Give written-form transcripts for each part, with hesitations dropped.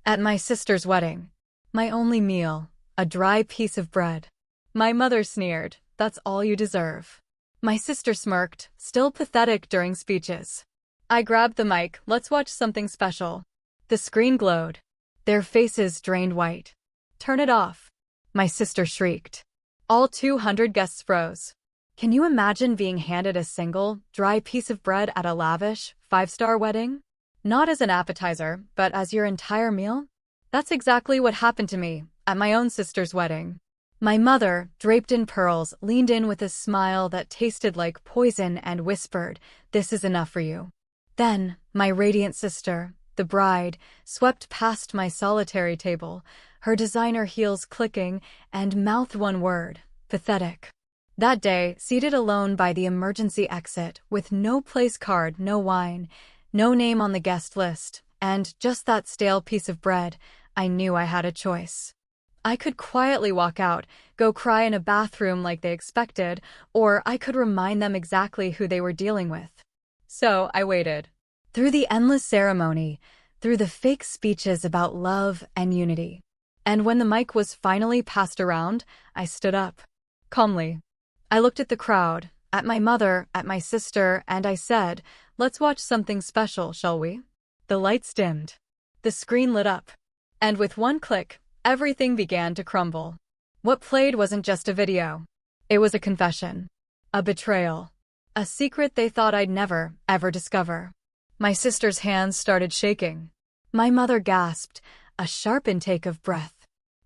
At my sister's wedding, my only meal, a dry piece of bread. My mother sneered, "That's all you deserve." My sister smirked, still pathetic during speeches. I grabbed the mic, "Let's watch something special." The screen glowed. Their faces drained white. "Turn it off," my sister shrieked. All 200 guests froze. Can you imagine being handed a single, dry piece of bread at a lavish, five-star wedding? Not as an appetizer, but as your entire meal? That's exactly what happened to me at my own sister's wedding. My mother, draped in pearls, leaned in with a smile that tasted like poison and whispered, "This is enough for you." Then, my radiant sister, the bride, swept past my solitary table, her designer heels clicking, and mouthed one word, "Pathetic." That day, seated alone by the emergency exit, with no place card, no wine, no name on the guest list, and just that stale piece of bread, I knew I had a choice. I could quietly walk out, go cry in a bathroom like they expected, or I could remind them exactly who they were dealing with. So I waited. Through the endless ceremony, through the fake speeches about love and unity. And when the mic was finally passed around, I stood up. Calmly. I looked at the crowd, at my mother, at my sister, and I said, "Let's watch something special, shall we?" The lights dimmed. The screen lit up. And with one click, everything began to crumble. What played wasn't just a video. It was a confession. A betrayal. A secret they thought I'd never, ever discover. My sister's hands started shaking. My mother gasped, a sharp intake of breath.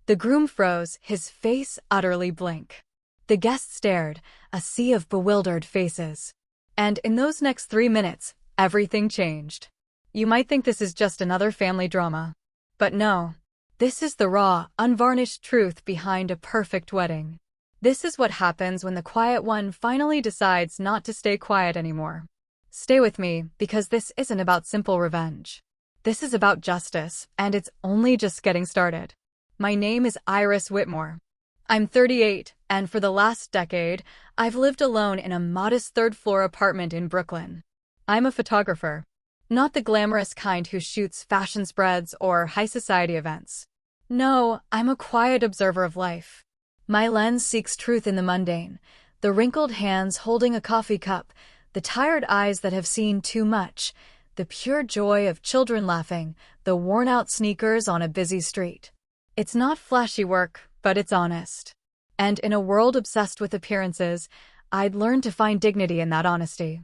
The groom froze, his face utterly blank. The guests stared, a sea of bewildered faces. And in those next 3 minutes, everything changed. You might think this is just another family drama. But no. This is the raw, unvarnished truth behind a perfect wedding. This is what happens when the quiet one finally decides not to stay quiet anymore. Stay with me, because this isn't about simple revenge. This is about justice, and it's only just getting started. My name is Iris Whitmore. I'm 38, and for the last decade, I've lived alone in a modest third-floor apartment in Brooklyn. I'm a photographer. Not the glamorous kind who shoots fashion spreads or high-society events. No, I'm a quiet observer of life. My lens seeks truth in the mundane, the wrinkled hands holding a coffee cup, the tired eyes that have seen too much, the pure joy of children laughing, the worn-out sneakers on a busy street. It's not flashy work, but it's honest. And in a world obsessed with appearances, I'd learned to find dignity in that honesty.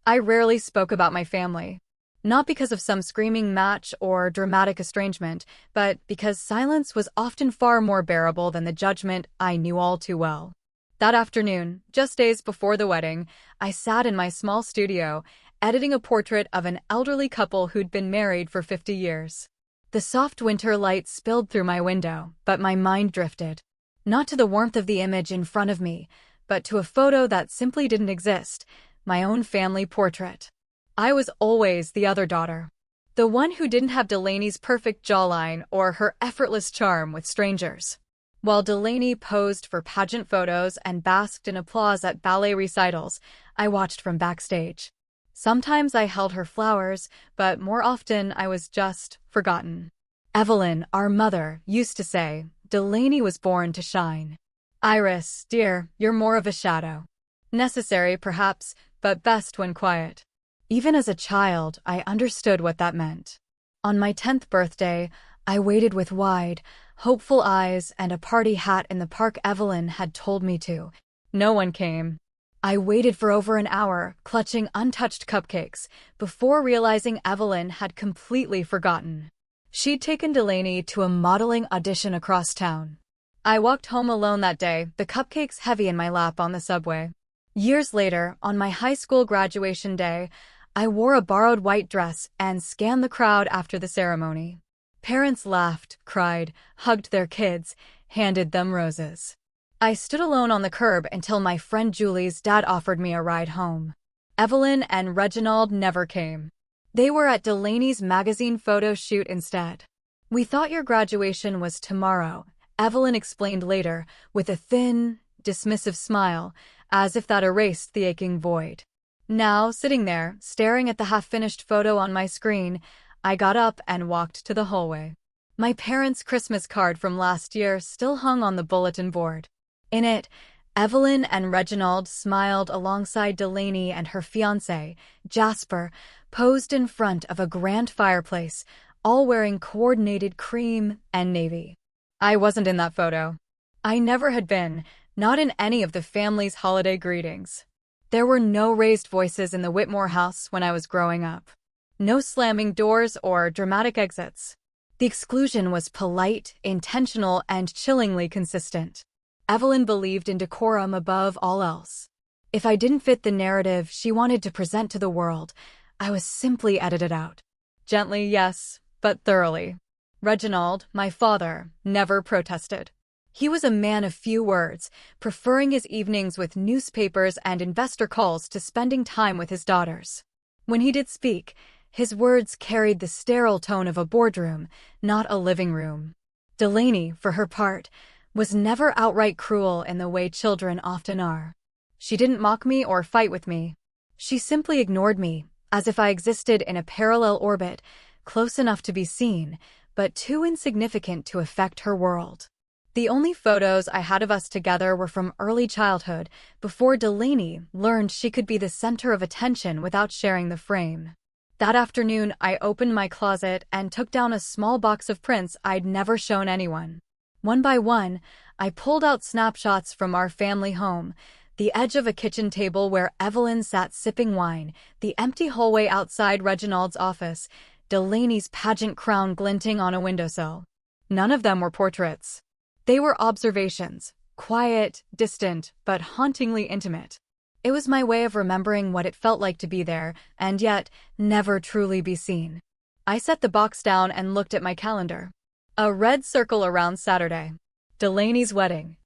I rarely spoke about my family. Not because of some screaming match or dramatic estrangement, but because silence was often far more bearable than the judgment I knew all too well. That afternoon, just days before the wedding, I sat in my small studio, editing a portrait of an elderly couple who'd been married for 50 years. The soft winter light spilled through my window, but my mind drifted. Not to the warmth of the image in front of me, but to a photo that simply didn't exist, my own family portrait. I was always the other daughter. The one who didn't have Delaney's perfect jawline or her effortless charm with strangers. While Delaney posed for pageant photos and basked in applause at ballet recitals, I watched from backstage. Sometimes I held her flowers, but more often I was just forgotten. Evelyn, our mother, used to say, "Delaney was born to shine." Iris, dear, you're more of a shadow. Necessary, perhaps, but best when quiet. Even as a child, I understood what that meant. On my 10th birthday, I waited with wide, hopeful eyes and a party hat in the park Evelyn had told me to. No one came. I waited for over an hour, clutching untouched cupcakes, before realizing Evelyn had completely forgotten. She'd taken Delaney to a modeling audition across town. I walked home alone that day, the cupcakes heavy in my lap on the subway. Years later, on my high school graduation day, I wore a borrowed white dress and scanned the crowd after the ceremony. Parents laughed, cried, hugged their kids, handed them roses. I stood alone on the curb until my friend Julie's dad offered me a ride home. Evelyn and Reginald never came. They were at Delaney's magazine photo shoot instead. "We thought your graduation was tomorrow," Evelyn explained later, with a thin, dismissive smile, as if that erased the aching void. Now, sitting there, staring at the half-finished photo on my screen, I got up and walked to the hallway. My parents' Christmas card from last year still hung on the bulletin board. In it, Evelyn and Reginald smiled alongside Delaney and her fiancé, Jasper, posed in front of a grand fireplace, all wearing coordinated cream and navy. I wasn't in that photo. I never had been, not in any of the family's holiday greetings. There were no raised voices in the Whitmore house when I was growing up. No slamming doors or dramatic exits. The exclusion was polite, intentional, and chillingly consistent. Evelyn believed in decorum above all else. If I didn't fit the narrative she wanted to present to the world, I was simply edited out. Gently, yes, but thoroughly. Reginald, my father, never protested. He was a man of few words, preferring his evenings with newspapers and investor calls to spending time with his daughters. When he did speak, his words carried the sterile tone of a boardroom, not a living room. Delaney, for her part, was never outright cruel in the way children often are. She didn't mock me or fight with me. She simply ignored me, as if I existed in a parallel orbit, close enough to be seen, but too insignificant to affect her world. The only photos I had of us together were from early childhood, before Delaney learned she could be the center of attention without sharing the frame. That afternoon, I opened my closet and took down a small box of prints I'd never shown anyone. One by one, I pulled out snapshots from our family home, the edge of a kitchen table where Evelyn sat sipping wine, the empty hallway outside Reginald's office, Delaney's pageant crown glinting on a windowsill. None of them were portraits. They were observations, quiet, distant, but hauntingly intimate. It was my way of remembering what it felt like to be there, and yet never truly be seen. I set the box down and looked at my calendar. A red circle around Saturday. Delaney's wedding.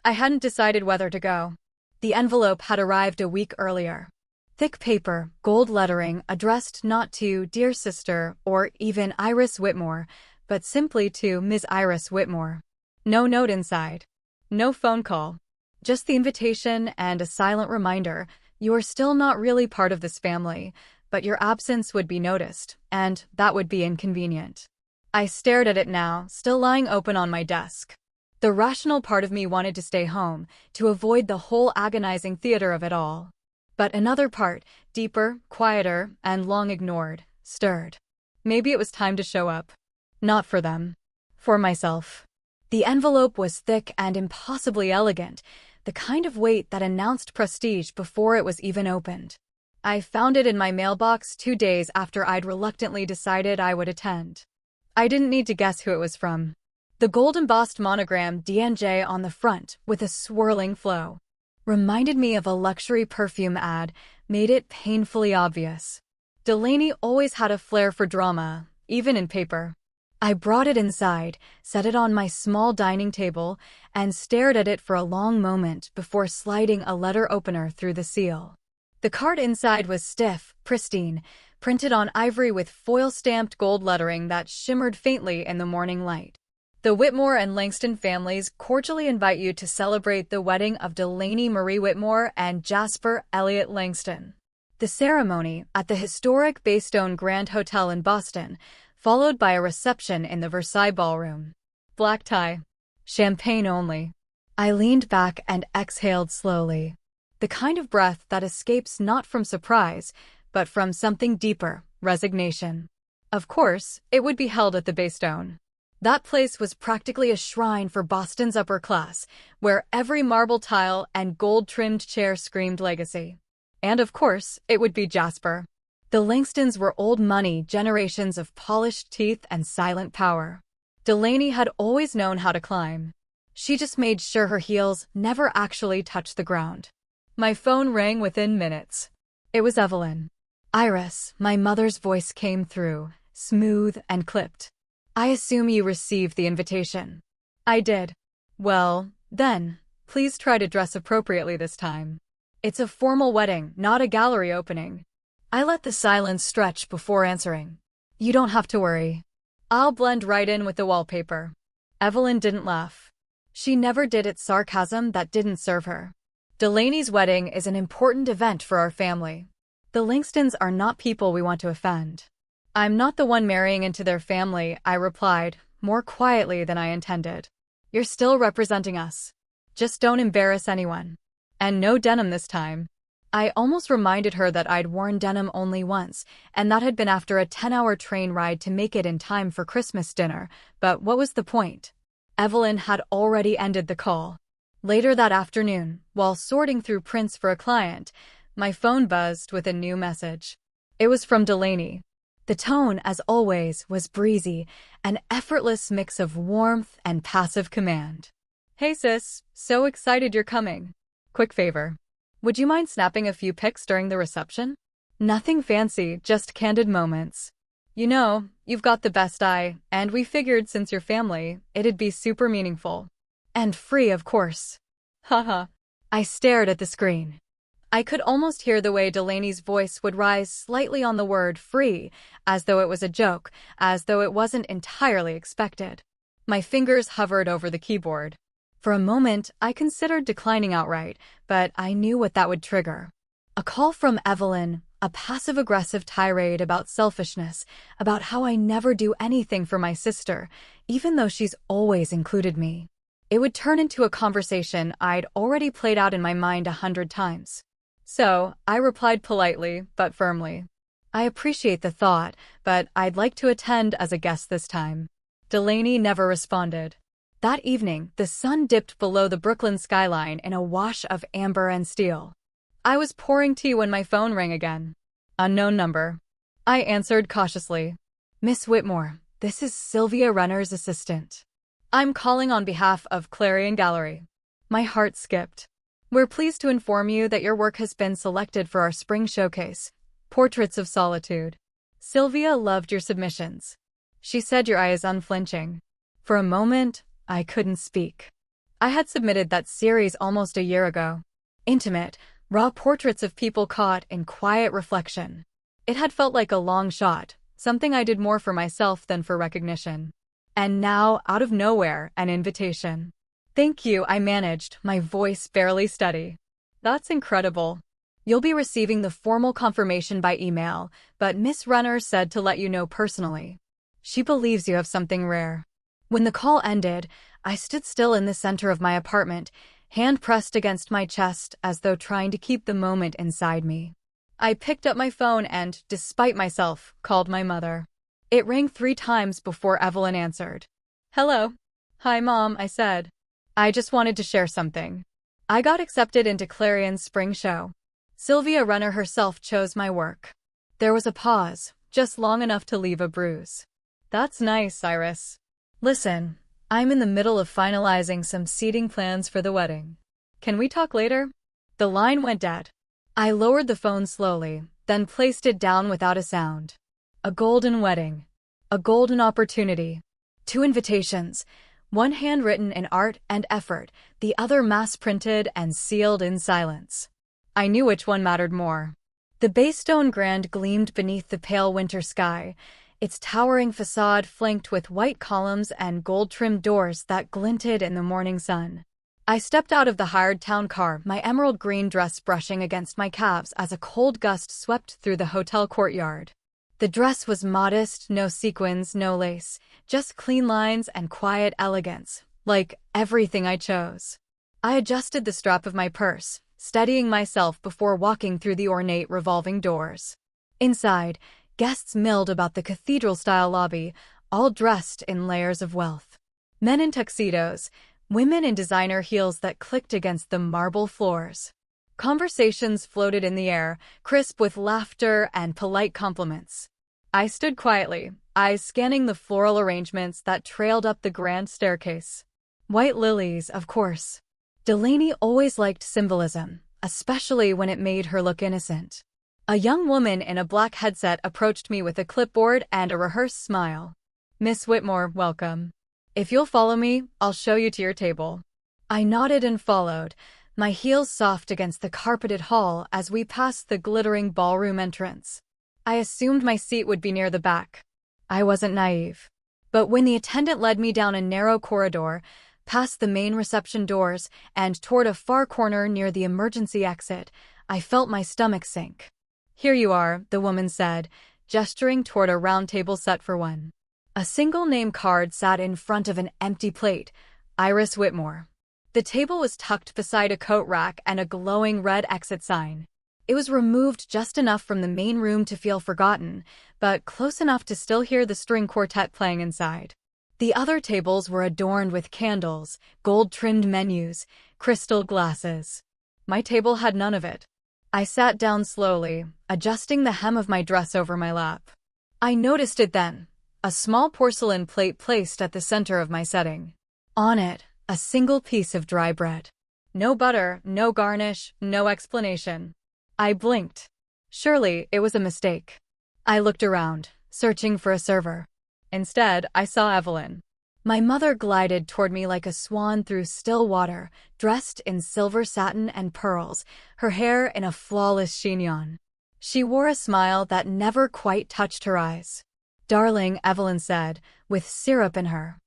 I hadn't decided whether to go. The envelope had arrived a week earlier. Thick paper, gold lettering, addressed not to Dear Sister or even Iris Whitmore, but simply to Ms. Iris Whitmore. No note inside. No phone call. Just the invitation and a silent reminder, you are still not really part of this family, but your absence would be noticed, and that would be inconvenient. I stared at it now, still lying open on my desk. The rational part of me wanted to stay home, to avoid the whole agonizing theater of it all. But another part, deeper, quieter, and long ignored, stirred. Maybe it was time to show up. Not for them. For myself. The envelope was thick and impossibly elegant, the kind of weight that announced prestige before it was even opened. I found it in my mailbox 2 days after I'd reluctantly decided I would attend. I didn't need to guess who it was from. The gold-embossed monogram D&J on the front, with a swirling flow, reminded me of a luxury perfume ad, made it painfully obvious. Delaney always had a flair for drama, even in paper. I brought it inside, set it on my small dining table, and stared at it for a long moment before sliding a letter opener through the seal. The card inside was stiff, pristine, printed on ivory with foil-stamped gold lettering that shimmered faintly in the morning light. The Whitmore and Langston families cordially invite you to celebrate the wedding of Delaney Marie Whitmore and Jasper Elliott Langston. The ceremony, at the historic Baystone Grand Hotel in Boston, followed by a reception in the Versailles Ballroom. Black tie. Champagne only. I leaned back and exhaled slowly. The kind of breath that escapes not from surprise, but from something deeper, resignation. Of course, it would be held at the Baystone. That place was practically a shrine for Boston's upper class, where every marble tile and gold-trimmed chair screamed legacy. And of course, it would be Jasper. The Langstons were old money, generations of polished teeth and silent power. Delaney had always known how to climb. She just made sure her heels never actually touched the ground. My phone rang within minutes. It was Evelyn. Iris, my mother's voice came through, smooth and clipped. I assume you received the invitation. I did. Well, then, please try to dress appropriately this time. It's a formal wedding, not a gallery opening. I let the silence stretch before answering. You don't have to worry. I'll blend right in with the wallpaper. Evelyn didn't laugh. She never did. It's sarcasm that didn't serve her. Delaney's wedding is an important event for our family. The Langstons are not people we want to offend. I'm not the one marrying into their family, I replied, more quietly than I intended. You're still representing us. Just don't embarrass anyone. And no denim this time. I almost reminded her that I'd worn denim only once, and that had been after a 10-hour train ride to make it in time for Christmas dinner, but what was the point? Evelyn had already ended the call. Later that afternoon, while sorting through prints for a client, my phone buzzed with a new message. It was from Delaney. The tone, as always, was breezy, an effortless mix of warmth and passive command. Hey sis, so excited you're coming. Quick favor. Would you mind snapping a few pics during the reception? Nothing fancy, just candid moments. You know, you've got the best eye, and we figured since you're family, it'd be super meaningful. And free, of course. Haha. I stared at the screen. I could almost hear the way Delaney's voice would rise slightly on the word free, as though it was a joke, as though it wasn't entirely expected. My fingers hovered over the keyboard. For a moment, I considered declining outright, but I knew what that would trigger. A call from Evelyn, a passive-aggressive tirade about selfishness, about how I never do anything for my sister, even though she's always included me. It would turn into a conversation I'd already played out in my mind 100 times. So, I replied politely, but firmly. I appreciate the thought, but I'd like to attend as a guest this time. Delaney never responded. That evening, the sun dipped below the Brooklyn skyline in a wash of amber and steel. I was pouring tea when my phone rang again. Unknown number. I answered cautiously. Miss Whitmore, this is Sylvia Renner's assistant. I'm calling on behalf of Clarion Gallery. My heart skipped. We're pleased to inform you that your work has been selected for our spring showcase, Portraits of Solitude. Sylvia loved your submissions. She said your eye is unflinching. For a moment, I couldn't speak. I had submitted that series almost a year ago. Intimate, raw portraits of people caught in quiet reflection. It had felt like a long shot, something I did more for myself than for recognition. And now, out of nowhere, an invitation. Thank you, I managed, my voice barely steady. That's incredible. You'll be receiving the formal confirmation by email, but Miss Renner said to let you know personally. She believes you have something rare. When the call ended, I stood still in the center of my apartment, hand pressed against my chest as though trying to keep the moment inside me. I picked up my phone and, despite myself, called my mother. It rang 3 times before Evelyn answered. Hello. Hi, Mom, I said. I just wanted to share something. I got accepted into Clarion's spring show. Sylvia Renner herself chose my work. There was a pause, just long enough to leave a bruise. That's nice, Iris. Listen, I'm in the middle of finalizing some seating plans for the wedding. Can we talk later? The line went dead. I lowered the phone slowly, then placed it down without a sound. A golden wedding. A golden opportunity. 2 invitations, one handwritten in art and effort, the other mass-printed and sealed in silence. I knew which one mattered more. The Baystone Grand gleamed beneath the pale winter sky, its towering facade flanked with white columns and gold-trimmed doors that glinted in the morning sun. I stepped out of the hired town car, my emerald green dress brushing against my calves as a cold gust swept through the hotel courtyard. The dress was modest, no sequins, no lace, just clean lines and quiet elegance, like everything I chose. I adjusted the strap of my purse, steadying myself before walking through the ornate revolving doors. Inside, guests milled about the cathedral-style lobby, all dressed in layers of wealth. Men in tuxedos, women in designer heels that clicked against the marble floors. Conversations floated in the air, crisp with laughter and polite compliments. I stood quietly, eyes scanning the floral arrangements that trailed up the grand staircase. White lilies, of course. Delaney always liked symbolism, especially when it made her look innocent. A young woman in a black headset approached me with a clipboard and a rehearsed smile. Miss Whitmore, welcome. If you'll follow me, I'll show you to your table. I nodded and followed, my heels soft against the carpeted hall as we passed the glittering ballroom entrance. I assumed my seat would be near the back. I wasn't naive. But when the attendant led me down a narrow corridor, past the main reception doors, and toward a far corner near the emergency exit, I felt my stomach sink. Here you are, the woman said, gesturing toward a round table set for one. A single name card sat in front of an empty plate, Iris Whitmore. The table was tucked beside a coat rack and a glowing red exit sign. It was removed just enough from the main room to feel forgotten, but close enough to still hear the string quartet playing inside. The other tables were adorned with candles, gold-trimmed menus, crystal glasses. My table had none of it. I sat down slowly, adjusting the hem of my dress over my lap. I noticed it then, a small porcelain plate placed at the center of my setting. On it, a single piece of dry bread. No butter, no garnish, no explanation. I blinked. Surely it was a mistake. I looked around, searching for a server. Instead, I saw Evelyn. My mother glided toward me like a swan through still water, dressed in silver satin and pearls, her hair in a flawless chignon. She wore a smile that never quite touched her eyes. "Darling," Evelyn said, with syrup in her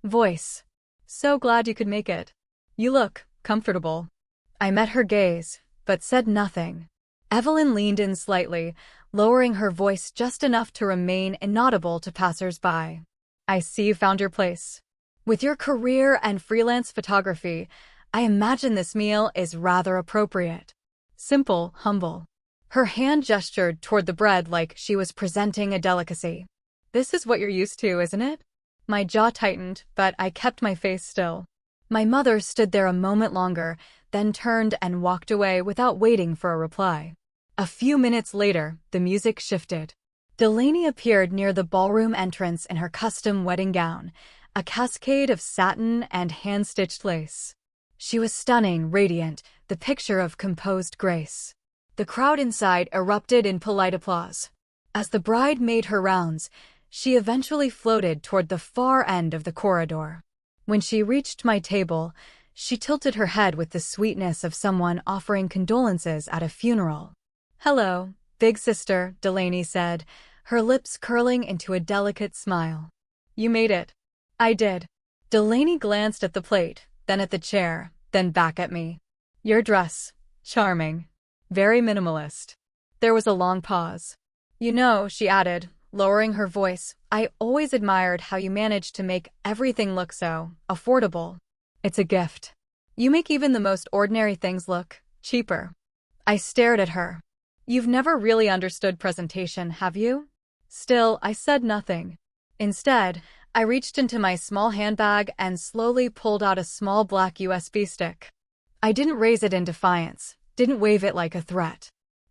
voice. "So glad you could make it. You look comfortable." I met her gaze, but said nothing. Evelyn leaned in slightly, lowering her voice just enough to remain inaudible to passers-by. "I see you found your place. With your career and freelance photography, I imagine this meal is rather appropriate. Simple, humble." Her hand gestured toward the bread like she was presenting a delicacy. "This is what you're used to, isn't it?" My jaw tightened, but I kept my face still. My mother stood there a moment longer, then turned and walked away without waiting for a reply. A few minutes later, the music shifted. Delaney appeared near the ballroom entrance in her custom wedding gown, a cascade of satin and hand-stitched lace. She was stunning, radiant, the picture of composed grace. The crowd inside erupted in polite applause. As the bride made her rounds, she eventually floated toward the far end of the corridor. When she reached my table, she tilted her head with the sweetness of someone offering condolences at a funeral. "Hello, big sister," Delaney said, her lips curling into a delicate smile. "You made it." "I did." Delaney glanced at the plate, then at the chair, then back at me. "Your dress. Charming. Very minimalist." There was a long pause. "You know," she added, lowering her voice, "I always admired how you managed to make everything look so affordable. It's a gift. You make even the most ordinary things look cheaper." I stared at her. "You've never really understood presentation, have you?" Still, I said nothing. Instead, I reached into my small handbag and slowly pulled out a small black USB stick. I didn't raise it in defiance, didn't wave it like a threat.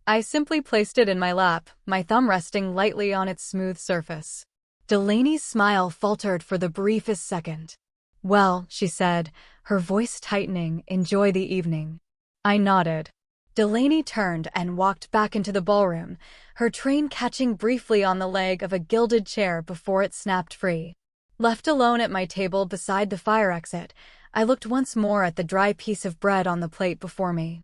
I simply placed it in my lap, my thumb resting lightly on its smooth surface. Delaney's smile faltered for the briefest second. "Well," she said, her voice tightening, "enjoy the evening." I nodded. Delaney turned and walked back into the ballroom, her train catching briefly on the leg of a gilded chair before it snapped free. Left alone at my table beside the fire exit, I looked once more at the dry piece of bread on the plate before me.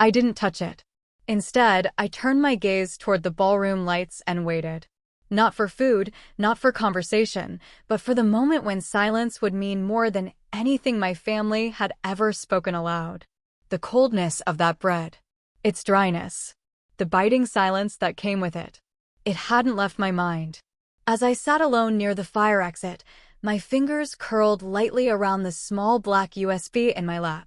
I didn't touch it. Instead, I turned my gaze toward the ballroom lights and waited. Not for food, not for conversation, but for the moment when silence would mean more than anything my family had ever spoken aloud. The coldness of that bread. Its dryness. The biting silence that came with it. It hadn't left my mind. As I sat alone near the fire exit, my fingers curled lightly around the small black USB in my lap.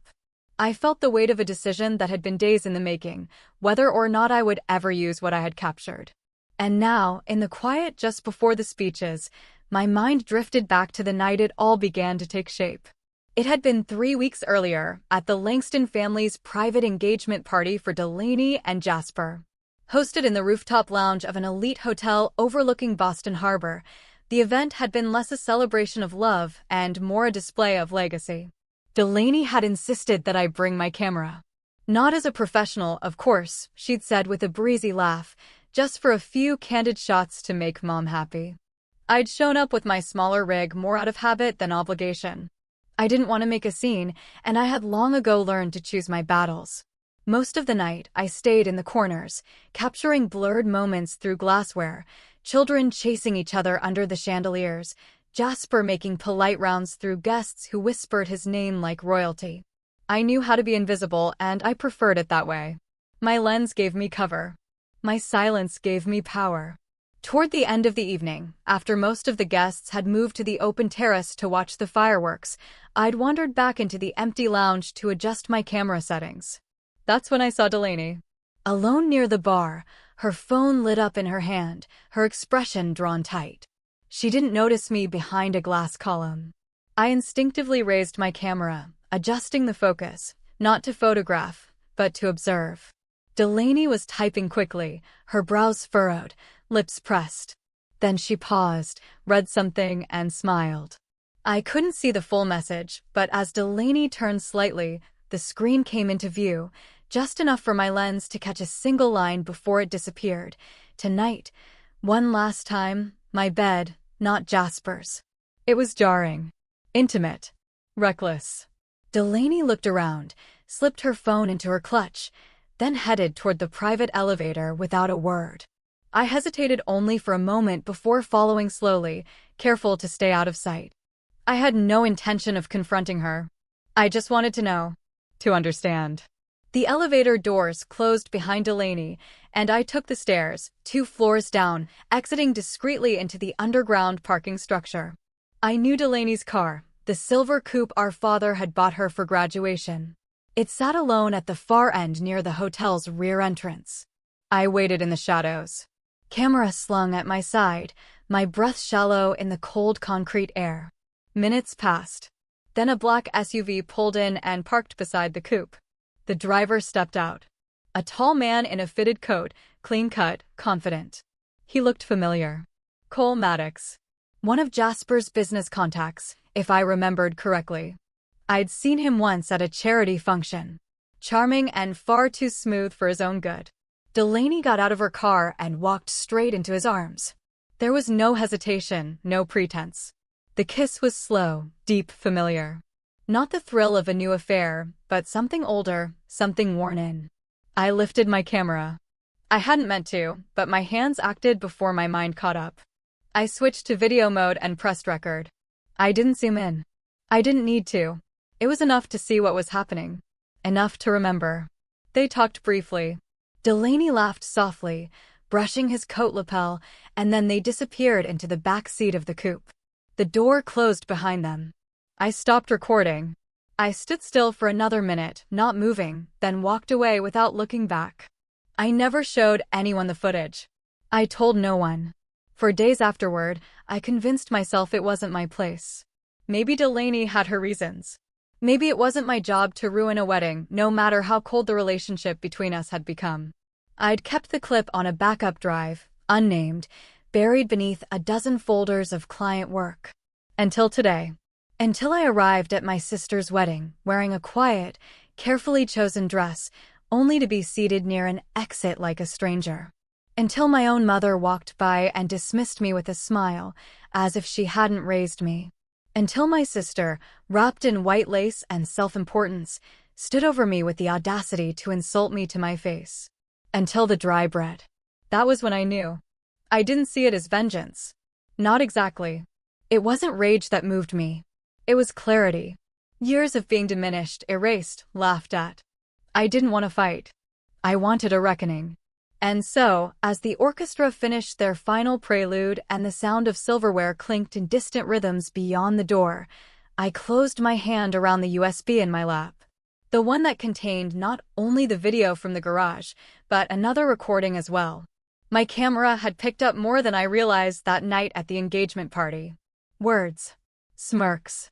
I felt the weight of a decision that had been days in the making, whether or not I would ever use what I had captured. And now, in the quiet just before the speeches, my mind drifted back to the night it all began to take shape. It had been 3 weeks earlier, at the Langston family's private engagement party for Delaney and Jasper. Hosted in the rooftop lounge of an elite hotel overlooking Boston Harbor, the event had been less a celebration of love and more a display of legacy. Delaney had insisted that I bring my camera. Not as a professional, of course, she'd said with a breezy laugh, just for a few candid shots to make Mom happy. I'd shown up with my smaller rig more out of habit than obligation. I didn't want to make a scene, and I had long ago learned to choose my battles. Most of the night, I stayed in the corners, capturing blurred moments through glassware, children chasing each other under the chandeliers, Jasper making polite rounds through guests who whispered his name like royalty. I knew how to be invisible, and I preferred it that way. My lens gave me cover. My silence gave me power. Toward the end of the evening, after most of the guests had moved to the open terrace to watch the fireworks, I'd wandered back into the empty lounge to adjust my camera settings. That's when I saw Delaney. Alone near the bar, her phone lit up in her hand, her expression drawn tight. She didn't notice me behind a glass column. I instinctively raised my camera, adjusting the focus, not to photograph, but to observe. Delaney was typing quickly, her brows furrowed, lips pressed. Then she paused, read something, and smiled. I couldn't see the full message, but as Delaney turned slightly, the screen came into view, just enough for my lens to catch a single line before it disappeared. Tonight, one last time, my bed, not Jasper's. It was jarring, intimate, reckless. Delaney looked around, slipped her phone into her clutch, then headed toward the private elevator without a word. I hesitated only for a moment before following slowly, careful to stay out of sight. I had no intention of confronting her. I just wanted to know, to understand. The elevator doors closed behind Delaney, and I took the stairs, 2 floors down, exiting discreetly into the underground parking structure. I knew Delaney's car, the silver coupe our father had bought her for graduation. It sat alone at the far end near the hotel's rear entrance. I waited in the shadows. Camera slung at my side, my breath shallow in the cold concrete air. Minutes passed. Then a black SUV pulled in and parked beside the coupe. The driver stepped out. A tall man in a fitted coat, clean-cut, confident. He looked familiar. Cole Maddox. One of Jasper's business contacts, if I remembered correctly. I'd seen him once at a charity function. Charming and far too smooth for his own good. Delaney got out of her car and walked straight into his arms. There was no hesitation, no pretense. The kiss was slow, deep, familiar. Not the thrill of a new affair, but something older, something worn in. I lifted my camera. I hadn't meant to, but my hands acted before my mind caught up. I switched to video mode and pressed record. I didn't zoom in. I didn't need to. It was enough to see what was happening. Enough to remember. They talked briefly. Delaney laughed softly, brushing his coat lapel, and then they disappeared into the back seat of the coupe. The door closed behind them. I stopped recording. I stood still for another minute, not moving, then walked away without looking back. I never showed anyone the footage. I told no one. For days afterward, I convinced myself it wasn't my place. Maybe Delaney had her reasons. Maybe it wasn't my job to ruin a wedding, no matter how cold the relationship between us had become. I'd kept the clip on a backup drive, unnamed, buried beneath a dozen folders of client work. Until today. Until I arrived at my sister's wedding, wearing a quiet, carefully chosen dress, only to be seated near an exit like a stranger. Until my own mother walked by and dismissed me with a smile, as if she hadn't raised me. Until my sister, wrapped in white lace and self-importance, stood over me with the audacity to insult me to my face. Until the dry bread. That was when I knew. I didn't see it as vengeance. Not exactly. It wasn't rage that moved me. It was clarity. Years of being diminished, erased, laughed at. I didn't want to fight. I wanted a reckoning. And so, as the orchestra finished their final prelude and the sound of silverware clinked in distant rhythms beyond the door, I closed my hand around the USB in my lap. The one that contained not only the video from the garage, but another recording as well. My camera had picked up more than I realized that night at the engagement party. Words. Smirks.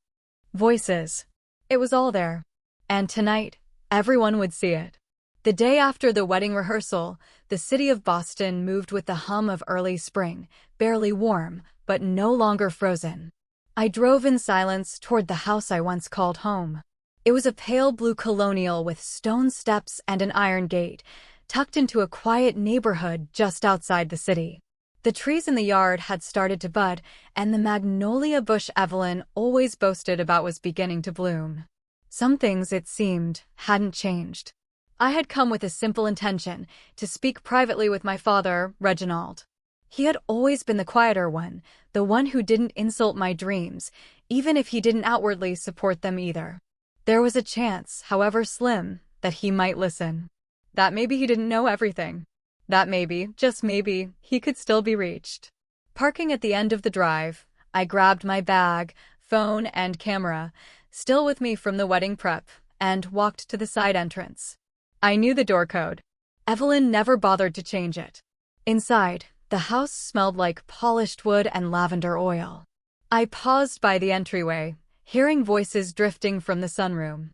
Voices. It was all there. And tonight, everyone would see it. The day after the wedding rehearsal, the city of Boston moved with the hum of early spring, barely warm, but no longer frozen. I drove in silence toward the house I once called home. It was a pale blue colonial with stone steps and an iron gate, tucked into a quiet neighborhood just outside the city. The trees in the yard had started to bud, and the magnolia bush Evelyn always boasted about was beginning to bloom. Some things, it seemed, hadn't changed. I had come with a simple intention, to speak privately with my father, Reginald. He had always been the quieter one, the one who didn't insult my dreams, even if he didn't outwardly support them either. There was a chance, however slim, that he might listen. That maybe he didn't know everything. that maybe, just maybe, he could still be reached. Parking at the end of the drive, I grabbed my bag, phone, and camera, still with me from the wedding prep, and walked to the side entrance. I knew the door code. Evelyn never bothered to change it. Inside, the house smelled like polished wood and lavender oil. I paused by the entryway, hearing voices drifting from the sunroom.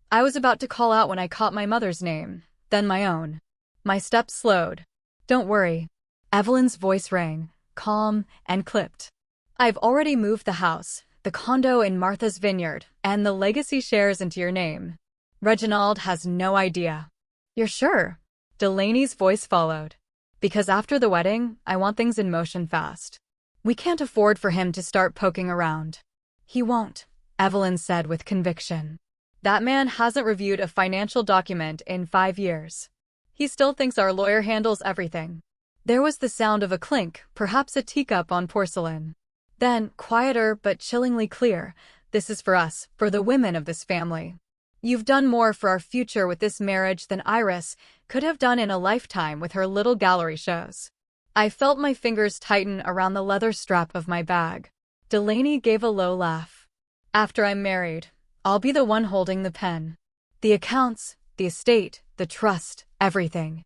I was about to call out when I caught my mother's name, then my own. My steps slowed. "Don't worry." Evelyn's voice rang, calm and clipped. "I've already moved the house, the condo in Martha's Vineyard, and the legacy shares into your name. Reginald has no idea." "You're sure?" Delaney's voice followed. "Because after the wedding, I want things in motion fast. We can't afford for him to start poking around." "He won't," Evelyn said with conviction. "That man hasn't reviewed a financial document in 5 years. He still thinks our lawyer handles everything." There was the sound of a clink, perhaps a teacup on porcelain. Then, quieter but chillingly clear, "This is for us, for the women of this family. You've done more for our future with this marriage than Iris could have done in a lifetime with her little gallery shows." I felt my fingers tighten around the leather strap of my bag. Delaney gave a low laugh. "After I'm married, I'll be the one holding the pen. The accounts, the estate, the trust, everything.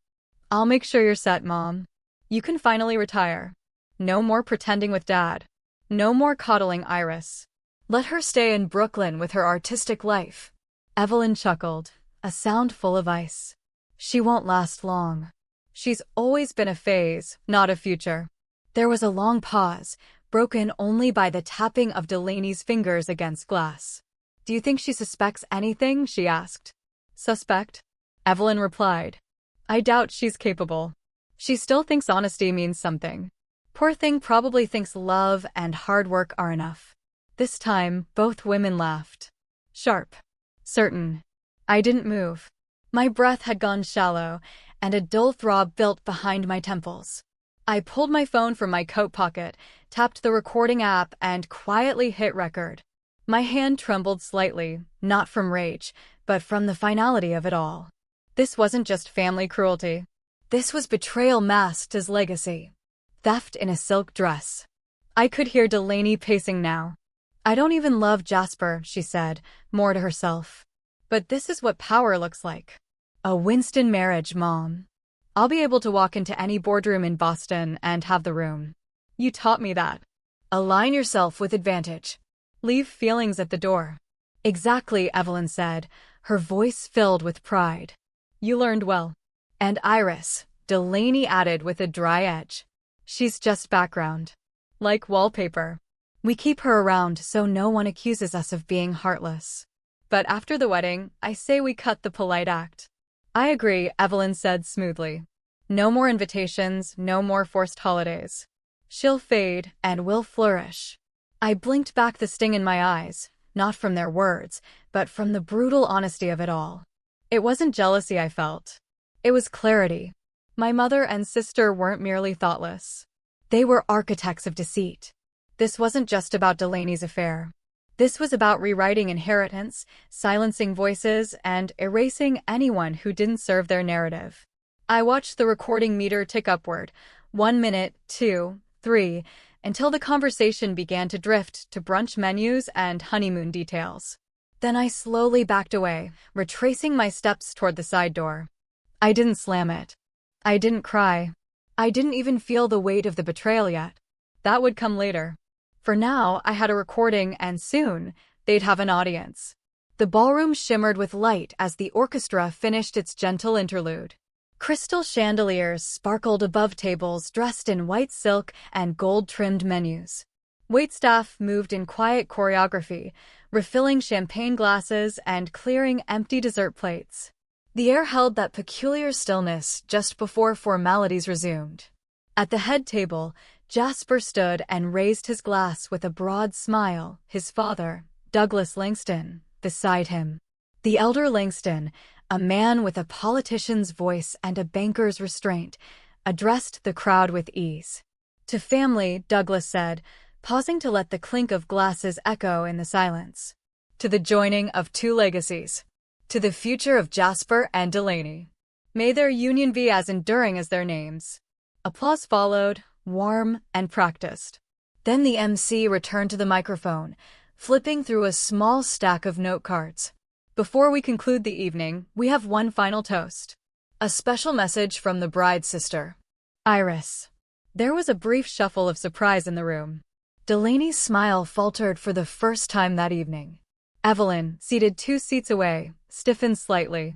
I'll make sure you're set, Mom. You can finally retire. No more pretending with Dad. No more coddling Iris. Let her stay in Brooklyn with her artistic life." Evelyn chuckled, a sound full of ice. "She won't last long. She's always been a phase, not a future." There was a long pause, broken only by the tapping of Delaney's fingers against glass. "Do you think she suspects anything?" she asked. "Suspect?" Evelyn replied. "I doubt she's capable. She still thinks honesty means something. Poor thing probably thinks love and hard work are enough." This time, both women laughed. Sharp. Certain. I didn't move. My breath had gone shallow, and a dull throb built behind my temples. I pulled my phone from my coat pocket, tapped the recording app, and quietly hit record. My hand trembled slightly, not from rage, but from the finality of it all. This wasn't just family cruelty. This was betrayal masked as legacy. Theft in a silk dress. I could hear Delaney pacing now. "I don't even love Jasper," she said, more to herself. "But this is what power looks like. A Winston marriage, Mom. I'll be able to walk into any boardroom in Boston and have the room. You taught me that. Align yourself with advantage. Leave feelings at the door." "Exactly," Evelyn said, her voice filled with pride. "You learned well." "And Iris," Delaney added with a dry edge. "She's just background. Like wallpaper. We keep her around so no one accuses us of being heartless. But after the wedding, I say we cut the polite act." "I agree," Evelyn said smoothly. "No more invitations, no more forced holidays. She'll fade, and we'll flourish." I blinked back the sting in my eyes, not from their words, but from the brutal honesty of it all. It wasn't jealousy I felt. It was clarity. My mother and sister weren't merely thoughtless. They were architects of deceit. This wasn't just about Delaney's affair. This was about rewriting inheritance, silencing voices, and erasing anyone who didn't serve their narrative. I watched the recording meter tick upward, 1 minute, 2, 3, until the conversation began to drift to brunch menus and honeymoon details. Then I slowly backed away, retracing my steps toward the side door. I didn't slam it. I didn't cry. I didn't even feel the weight of the betrayal yet. That would come later. For now, I had a recording, and soon, they'd have an audience. The ballroom shimmered with light as the orchestra finished its gentle interlude. Crystal chandeliers sparkled above tables dressed in white silk and gold-trimmed menus. Waitstaff moved in quiet choreography, refilling champagne glasses and clearing empty dessert plates. The air held that peculiar stillness just before formalities resumed. At the head table, Jasper stood and raised his glass with a broad smile, his father, Douglas Langston, beside him. The elder Langston, a man with a politician's voice and a banker's restraint, addressed the crowd with ease. "To family," Douglas said, pausing to let the clink of glasses echo in the silence. "To the joining of two legacies. To the future of Jasper and Delaney. May their union be as enduring as their names. Applause followed, warm and practiced. Then the MC returned to the microphone, flipping through a small stack of note cards. Before we conclude the evening, we have one final toast. A special message from the bride's sister, Iris. There was a brief shuffle of surprise in the room. Delaney's smile faltered for the first time that evening. Evelyn, seated 2 seats away, stiffened slightly.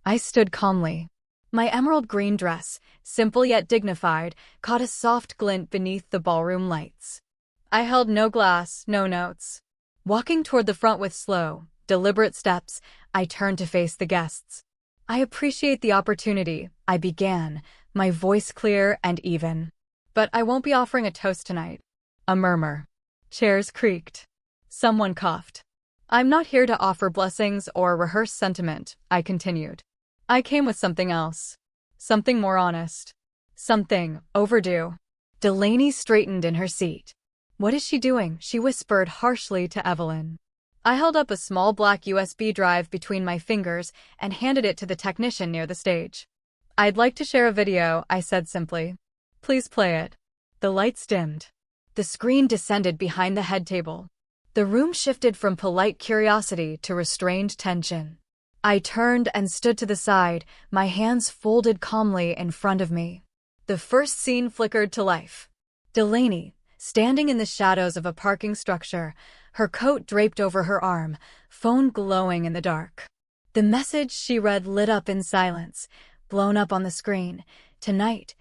I stood calmly. My emerald green dress, simple yet dignified, caught a soft glint beneath the ballroom lights. I held no glass, no notes. Walking toward the front with slow, deliberate steps, I turned to face the guests. I appreciate the opportunity, I began, my voice clear and even. But I won't be offering a toast tonight. A murmur. Chairs creaked. Someone coughed. I'm not here to offer blessings or rehearse sentiment, I continued. I came with something else. Something more honest. Something overdue. Delaney straightened in her seat. What is she doing? She whispered harshly to Evelyn. I held up a small black USB drive between my fingers and handed it to the technician near the stage. I'd like to share a video, I said simply. Please play it. The lights dimmed. The screen descended behind the head table. The room shifted from polite curiosity to restrained tension. I turned and stood to the side, my hands folded calmly in front of me. The first scene flickered to life. Delaney, standing in the shadows of a parking structure, her coat draped over her arm, phone glowing in the dark. The message she read lit up in silence, blown up on the screen. Tonight,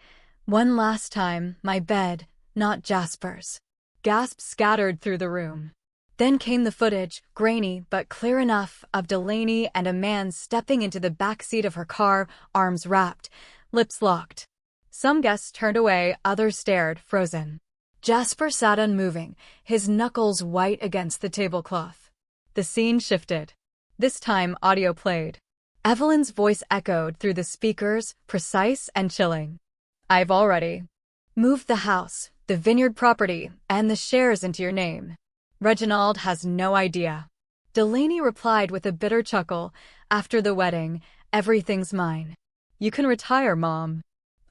one last time, my bed, not Jasper's. Gasps scattered through the room. Then came the footage, grainy but clear enough, of Delaney and a man stepping into the back seat of her car, arms wrapped, lips locked. Some guests turned away, others stared, frozen. Jasper sat unmoving, his knuckles white against the tablecloth. The scene shifted. This time, audio played. Evelyn's voice echoed through the speakers, precise and chilling. I've already moved the house, the vineyard property, and the shares into your name. Reginald has no idea. Delaney replied with a bitter chuckle. After the wedding, everything's mine. You can retire, Mom.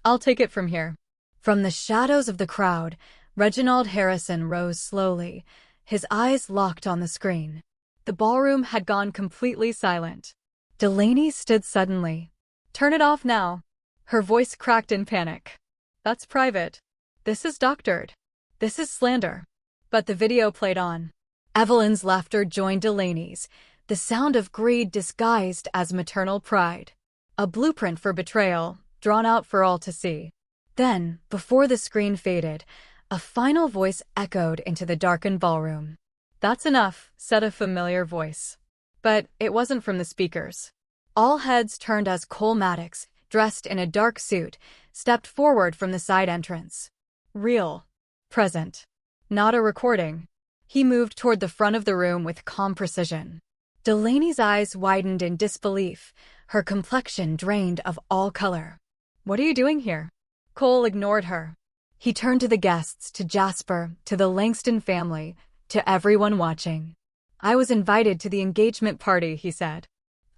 I'll take it from here. From the shadows of the crowd, Reginald Harrison rose slowly, his eyes locked on the screen. The ballroom had gone completely silent. Delaney stood suddenly. Turn it off now. Her voice cracked in panic. That's private. This is doctored. This is slander. But the video played on. Evelyn's laughter joined Delaney's, the sound of greed disguised as maternal pride. A blueprint for betrayal, drawn out for all to see. Then, before the screen faded, a final voice echoed into the darkened ballroom. That's enough, said a familiar voice. But it wasn't from the speakers. All heads turned as Cole Maddox, dressed in a dark suit, stepped forward from the side entrance. Real. Present. Not a recording. He moved toward the front of the room with calm precision. Delaney's eyes widened in disbelief, her complexion drained of all color. What are you doing here? Cole ignored her. He turned to the guests, to Jasper, to the Langston family, to everyone watching. I was invited to the engagement party, he said.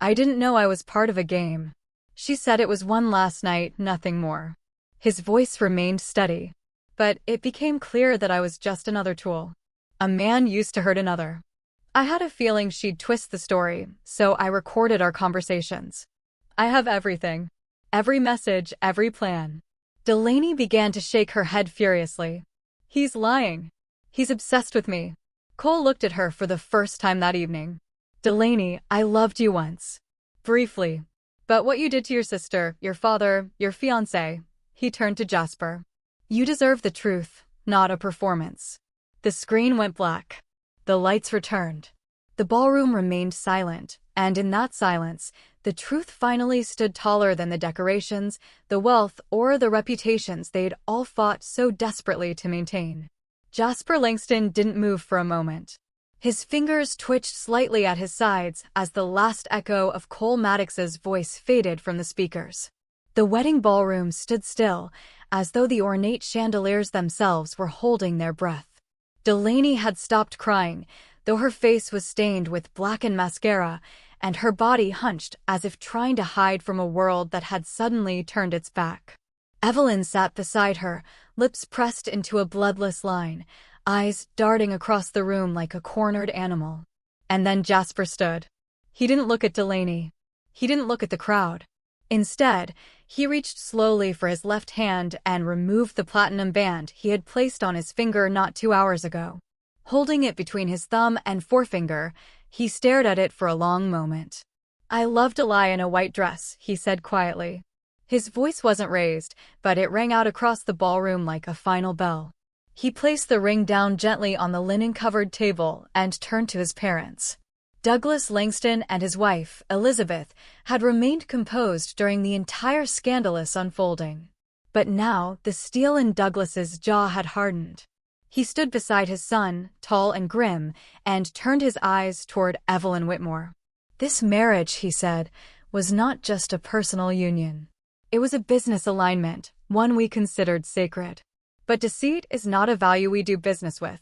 I didn't know I was part of a game. She said it was one last night, nothing more. His voice remained steady. But it became clear that I was just another tool. A man used to hurt another. I had a feeling she'd twist the story, so I recorded our conversations. I have everything. Every message, every plan. Delaney began to shake her head furiously. He's lying. He's obsessed with me. Cole looked at her for the first time that evening. Delaney, I loved you once. Briefly. But what you did to your sister, your father, your fiancé. He turned to Jasper. You deserve the truth, not a performance. The screen went black. The lights returned. The ballroom remained silent, and in that silence, the truth finally stood taller than the decorations, the wealth, or the reputations they'd all fought so desperately to maintain. Jasper Langston didn't move for a moment. His fingers twitched slightly at his sides as the last echo of Cole Maddox's voice faded from the speakers. The wedding ballroom stood still, as though the ornate chandeliers themselves were holding their breath. Delaney had stopped crying, though her face was stained with blackened mascara, and her body hunched as if trying to hide from a world that had suddenly turned its back. Evelyn sat beside her, lips pressed into a bloodless line, eyes darting across the room like a cornered animal. And then Jasper stood. He didn't look at Delaney. He didn't look at the crowd. Instead, he reached slowly for his left hand and removed the platinum band he had placed on his finger not 2 hours ago. Holding it between his thumb and forefinger, he stared at it for a long moment. "I love to lie in a white dress," he said quietly. His voice wasn't raised, but it rang out across the ballroom like a final bell. He placed the ring down gently on the linen-covered table and turned to his parents. Douglas Langston and his wife, Elizabeth, had remained composed during the entire scandalous unfolding. But now the steel in Douglas's jaw had hardened. He stood beside his son, tall and grim, and turned his eyes toward Evelyn Whitmore. "This marriage," he said, "was not just a personal union. It was a business alignment, one we considered sacred. But deceit is not a value we do business with."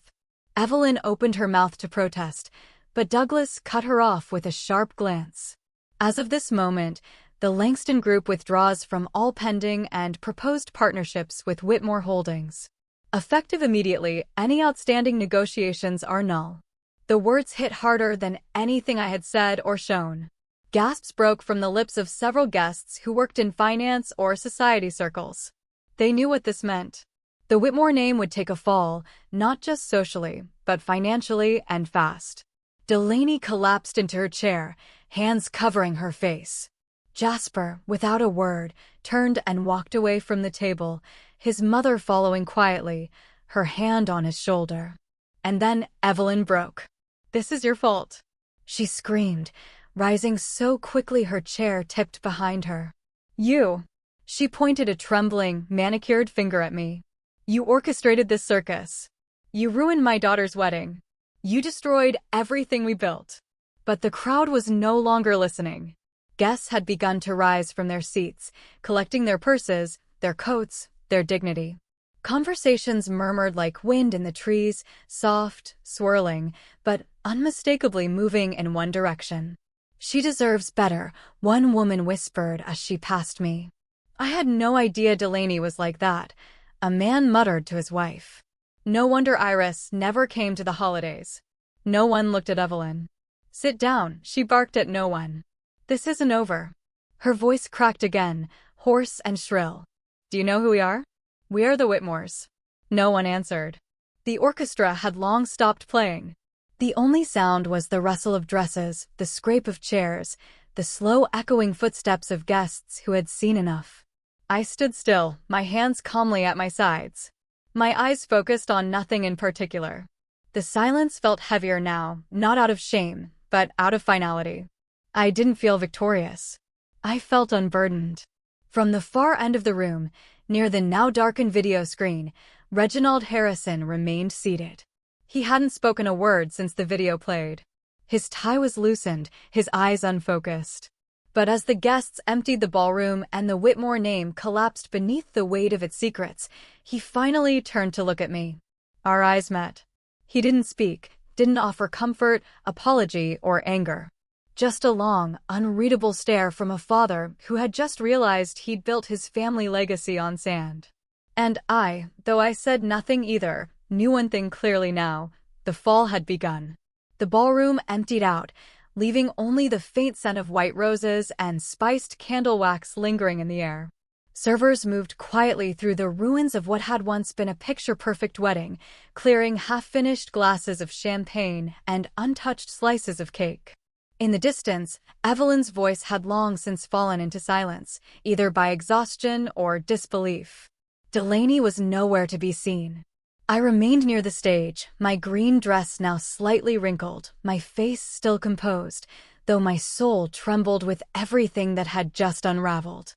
Evelyn opened her mouth to protest, but Douglas cut her off with a sharp glance. "As of this moment, the Langston Group withdraws from all pending and proposed partnerships with Whitmore Holdings. Effective immediately, any outstanding negotiations are null." The words hit harder than anything I had said or shown. Gasps broke from the lips of several guests who worked in finance or society circles. They knew what this meant. The Whitmore name would take a fall, not just socially, but financially and fast. Delaney collapsed into her chair, hands covering her face. Jasper, without a word, turned and walked away from the table, his mother following quietly, her hand on his shoulder. And then Evelyn broke. "This is your fault," she screamed, rising so quickly her chair tipped behind her. "You." She pointed a trembling, manicured finger at me. "You orchestrated this circus. You ruined my daughter's wedding. You destroyed everything we built." But the crowd was no longer listening. Guests had begun to rise from their seats, collecting their purses, their coats, their dignity. Conversations murmured like wind in the trees, soft, swirling, but unmistakably moving in one direction. "She deserves better," one woman whispered as she passed me. "I had no idea Delaney was like that," a man muttered to his wife. "No wonder Iris never came to the holidays." No one looked at Evelyn. "Sit down," she barked at no one. "This isn't over." Her voice cracked again, hoarse and shrill. "Do you know who we are? We are the Whitmores." No one answered. The orchestra had long stopped playing. The only sound was the rustle of dresses, the scrape of chairs, the slow echoing footsteps of guests who had seen enough. I stood still, my hands calmly at my sides. My eyes focused on nothing in particular. The silence felt heavier now, not out of shame, but out of finality. I didn't feel victorious. I felt unburdened. From the far end of the room, near the now darkened video screen, Reginald Harrison remained seated. He hadn't spoken a word since the video played. His tie was loosened, his eyes unfocused. But as the guests emptied the ballroom and the Whitmore name collapsed beneath the weight of its secrets, he finally turned to look at me. Our eyes met. He didn't speak, didn't offer comfort, apology, or anger. Just a long, unreadable stare from a father who had just realized he'd built his family legacy on sand. And I, though I said nothing either, knew one thing clearly now: the fall had begun. The ballroom emptied out, leaving only the faint scent of white roses and spiced candle wax lingering in the air. Servers moved quietly through the ruins of what had once been a picture-perfect wedding, clearing half-finished glasses of champagne and untouched slices of cake. In the distance, Evelyn's voice had long since fallen into silence, either by exhaustion or disbelief. Delaney was nowhere to be seen. I remained near the stage, my green dress now slightly wrinkled, my face still composed, though my soul trembled with everything that had just unraveled.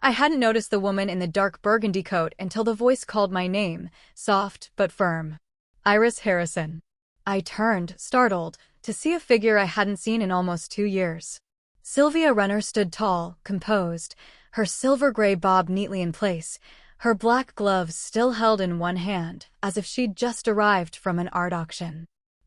I hadn't noticed the woman in the dark burgundy coat until the voice called my name, soft but firm. Iris Harrison. I turned, startled, to see a figure I hadn't seen in almost 2 years. Sylvia Runner stood tall, composed, her silver-gray bob neatly in place, her black gloves still held in one hand, as if she'd just arrived from an art auction.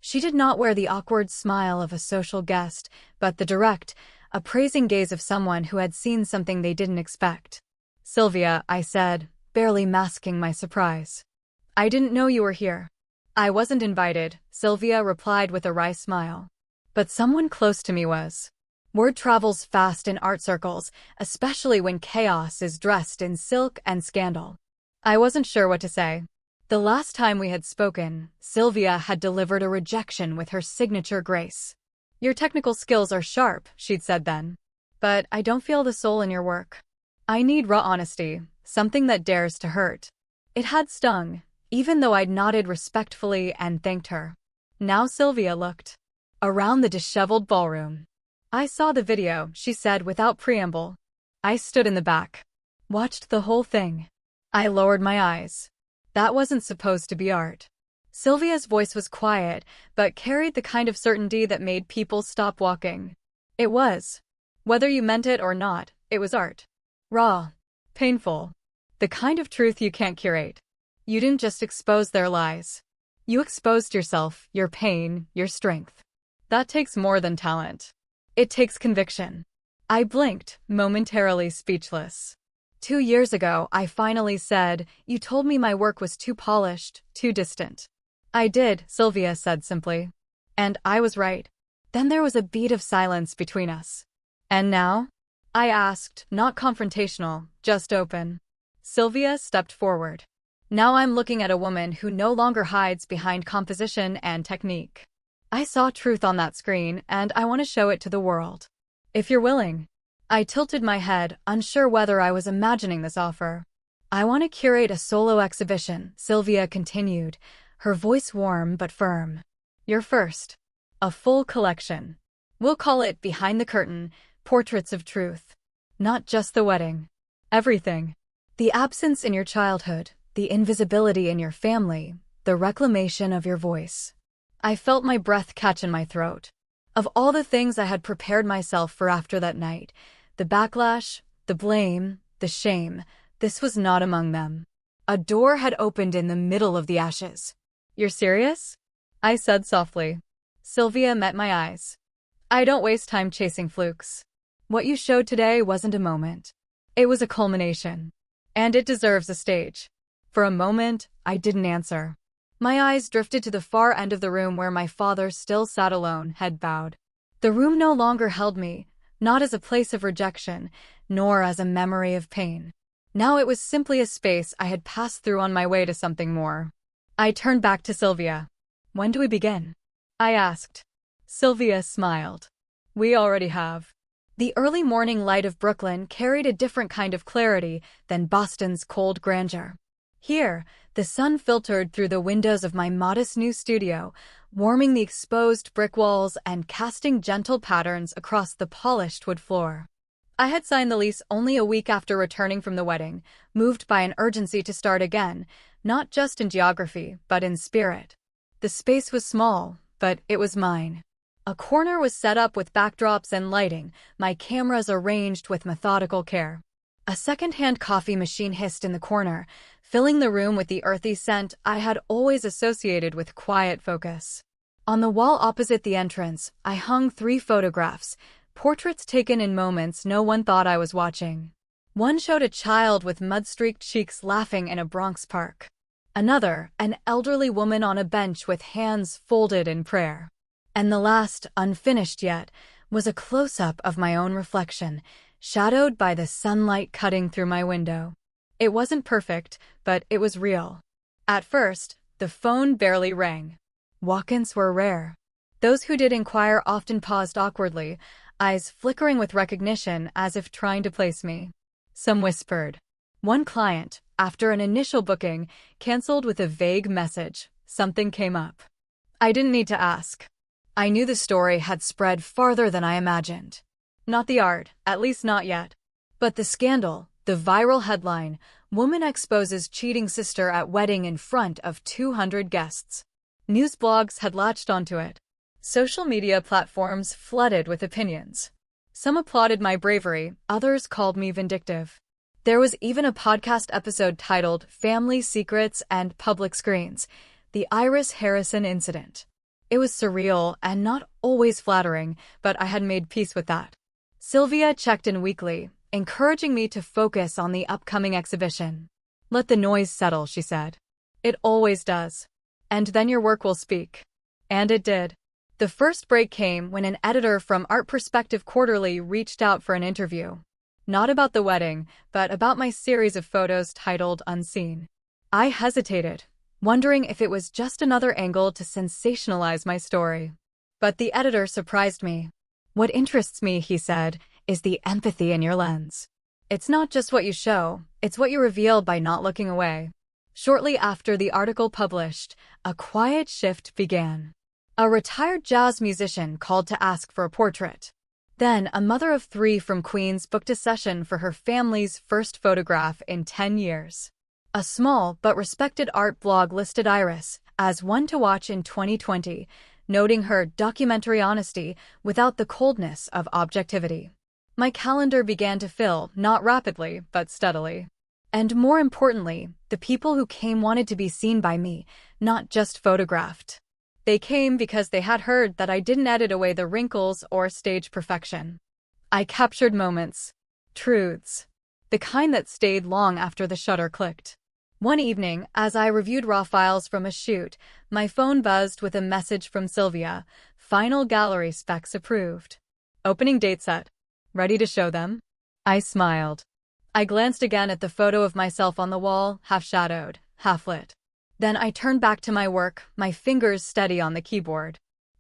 She did not wear the awkward smile of a social guest, but the direct, appraising gaze of someone who had seen something they didn't expect. "Sylvia," I said, barely masking my surprise. "I didn't know you were here." "I wasn't invited," Sylvia replied with a wry smile. "But someone close to me was." Word travels fast in art circles, especially when chaos is dressed in silk and scandal. I wasn't sure what to say. The last time we had spoken, Sylvia had delivered a rejection with her signature grace. "Your technical skills are sharp," she'd said then. "But I don't feel the soul in your work." I need raw honesty, something that dares to hurt. It had stung, even though I'd nodded respectfully and thanked her. Now Sylvia looked around the disheveled ballroom. "I saw the video," she said without preamble. I stood in the back, watched the whole thing. I lowered my eyes. That wasn't supposed to be art. Sylvia's voice was quiet, but carried the kind of certainty that made people stop walking. It was. Whether you meant it or not, it was art. Raw. Painful. The kind of truth you can't curate. You didn't just expose their lies. You exposed yourself, your pain, your strength. That takes more than talent. It takes conviction. I blinked, momentarily speechless. 2 years ago, I finally said, "You told me my work was too polished, too distant." "I did," Sylvia said simply. "And I was right." Then there was a beat of silence between us. "And now?" I asked, not confrontational, just open. Sylvia stepped forward. "Now I'm looking at a woman who no longer hides behind composition and technique. I saw truth on that screen, and I want to show it to the world. If you're willing." I tilted my head, unsure whether I was imagining this offer. "I want to curate a solo exhibition," Sylvia continued, her voice warm but firm. "You're first. A full collection. We'll call it Behind the Curtain, Portraits of Truth. Not just the wedding. Everything. The absence in your childhood, the invisibility in your family, the reclamation of your voice." I felt my breath catch in my throat. Of all the things I had prepared myself for after that night, the backlash, the blame, the shame, this was not among them. A door had opened in the middle of the ashes. "You're serious?" I said softly. Sylvia met my eyes. "I don't waste time chasing flukes. What you showed today wasn't a moment. It was a culmination. And it deserves a stage." For a moment, I didn't answer. My eyes drifted to the far end of the room where my father still sat alone, head bowed. The room no longer held me, not as a place of rejection, nor as a memory of pain. Now it was simply a space I had passed through on my way to something more. I turned back to Sylvia. "When do we begin?" I asked. Sylvia smiled. "We already have." The early morning light of Brooklyn carried a different kind of clarity than Boston's cold grandeur. Here, the sun filtered through the windows of my modest new studio, warming the exposed brick walls and casting gentle patterns across the polished wood floor. I had signed the lease only a week after returning from the wedding, moved by an urgency to start again, not just in geography, but in spirit. The space was small, but it was mine. A corner was set up with backdrops and lighting, my cameras arranged with methodical care. A second-hand coffee machine hissed in the corner, filling the room with the earthy scent I had always associated with quiet focus. On the wall opposite the entrance, I hung 3 photographs, portraits taken in moments no one thought I was watching. One showed a child with mud-streaked cheeks laughing in a Bronx park. Another, an elderly woman on a bench with hands folded in prayer. And the last, unfinished yet, was a close-up of my own reflection, shadowed by the sunlight cutting through my window. It wasn't perfect, but it was real. At first, the phone barely rang. Walk-ins were rare. Those who did inquire often paused awkwardly, eyes flickering with recognition as if trying to place me. Some whispered. One client, after an initial booking, canceled with a vague message. Something came up. I didn't need to ask. I knew the story had spread farther than I imagined. Not the art, at least not yet. But the scandal, the viral headline, "Woman exposes cheating sister at wedding in front of 200 guests." News blogs had latched onto it. Social media platforms flooded with opinions. Some applauded my bravery, others called me vindictive. There was even a podcast episode titled "Family Secrets and Public Screens: The Iris Harrison Incident." It was surreal and not always flattering, but I had made peace with that. Sylvia checked in weekly, encouraging me to focus on the upcoming exhibition. "Let the noise settle," she said. "It always does. And then your work will speak." And it did. The first break came when an editor from Art Perspective Quarterly reached out for an interview. Not about the wedding, but about my series of photos titled Unseen. I hesitated, wondering if it was just another angle to sensationalize my story. But the editor surprised me. "What interests me," he said, "is the empathy in your lens. It's not just what you show, it's what you reveal by not looking away." Shortly after the article published, a quiet shift began. A retired jazz musician called to ask for a portrait. Then, a mother of 3 from Queens booked a session for her family's first photograph in 10 years. A small but respected art blog listed Iris as one to watch in 2020, noting her documentary honesty without the coldness of objectivity. My calendar began to fill, not rapidly, but steadily. And more importantly, the people who came wanted to be seen by me, not just photographed. They came because they had heard that I didn't edit away the wrinkles or stage perfection. I captured moments, truths, the kind that stayed long after the shutter clicked. One evening, as I reviewed raw files from a shoot, my phone buzzed with a message from Sylvia. "Final gallery specs approved. Opening date set. Ready to show them?" I smiled. I glanced again at the photo of myself on the wall, half-shadowed, half-lit. Then I turned back to my work, my fingers steady on the keyboard.